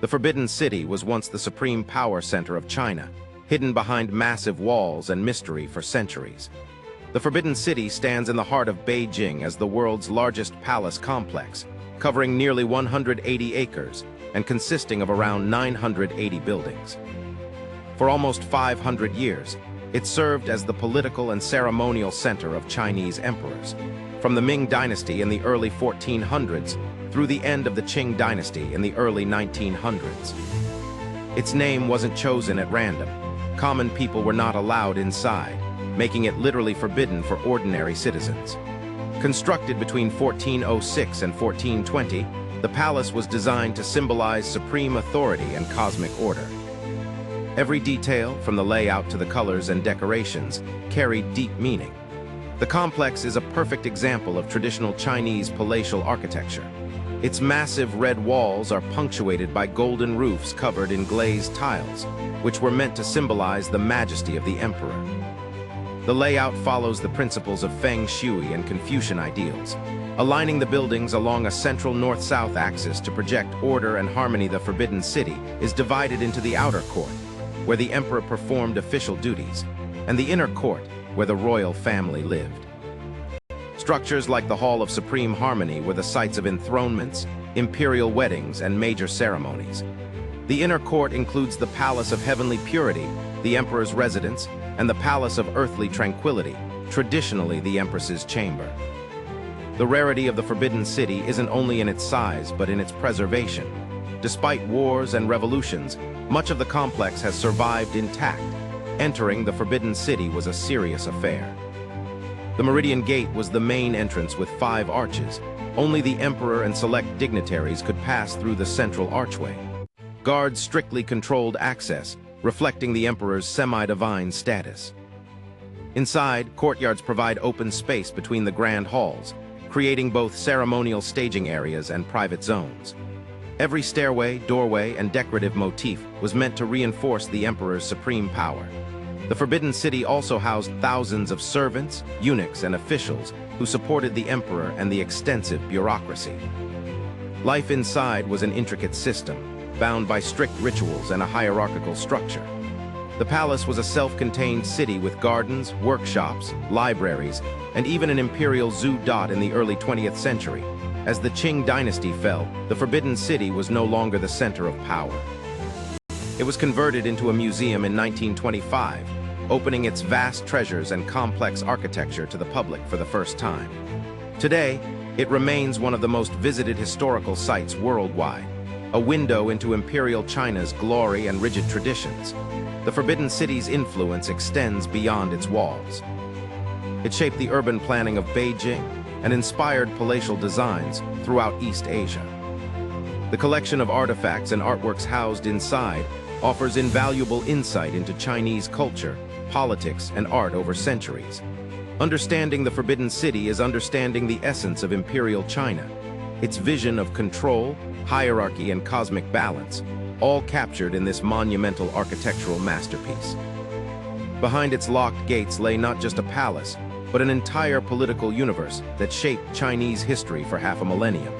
The Forbidden City was once the supreme power center of China, hidden behind massive walls and mystery for centuries. The Forbidden City stands in the heart of Beijing as the world's largest palace complex, covering nearly 180 acres and consisting of around 980 buildings. For almost 500 years, it served as the political and ceremonial center of Chinese emperors, from the Ming Dynasty in the early 1400s through the end of the Qing Dynasty in the early 1900s. Its name wasn't chosen at random. Common people were not allowed inside, making it literally forbidden for ordinary citizens. Constructed between 1406 and 1420, the palace was designed to symbolize supreme authority and cosmic order. Every detail, from the layout to the colors and decorations, carried deep meaning. The complex is a perfect example of traditional Chinese palatial architecture. Its massive red walls are punctuated by golden roofs covered in glazed tiles, which were meant to symbolize the majesty of the emperor. The layout follows the principles of Feng Shui and Confucian ideals, aligning the buildings along a central north-south axis to project order and harmony. The Forbidden City is divided into the outer court, where the emperor performed official duties, and the inner court, where the royal family lived. Structures like the Hall of Supreme Harmony were the sites of enthronements, imperial weddings, and major ceremonies. The inner court includes the Palace of Heavenly Purity, the emperor's residence, and the Palace of Earthly Tranquility, traditionally the empress's chamber. The rarity of the Forbidden City isn't only in its size, but in its preservation. Despite wars and revolutions, much of the complex has survived intact. Entering the Forbidden City was a serious affair. The Meridian Gate was the main entrance with 5 arches. Only the emperor and select dignitaries could pass through the central archway. Guards strictly controlled access, reflecting the emperor's semi-divine status. Inside, courtyards provide open space between the grand halls, creating both ceremonial staging areas and private zones. Every stairway, doorway, and decorative motif was meant to reinforce the emperor's supreme power. The Forbidden City also housed thousands of servants, eunuchs, and officials who supported the emperor and the extensive bureaucracy. Life inside was an intricate system, bound by strict rituals and a hierarchical structure. The palace was a self-contained city with gardens, workshops, libraries, and even an imperial zoo. In the early 20th century, as the Qing Dynasty fell, the Forbidden City was no longer the center of power. It was converted into a museum in 1925, opening its vast treasures and complex architecture to the public for the first time. Today, it remains one of the most visited historical sites worldwide, a window into Imperial China's glory and rigid traditions. The Forbidden City's influence extends beyond its walls. It shaped the urban planning of Beijing and inspired palatial designs throughout East Asia. The collection of artifacts and artworks housed inside offers invaluable insight into Chinese culture, politics, and art over centuries. Understanding the Forbidden City is understanding the essence of Imperial China, its vision of control, hierarchy, and cosmic balance, all captured in this monumental architectural masterpiece. Behind its locked gates lay not just a palace, but an entire political universe that shaped Chinese history for half a millennium.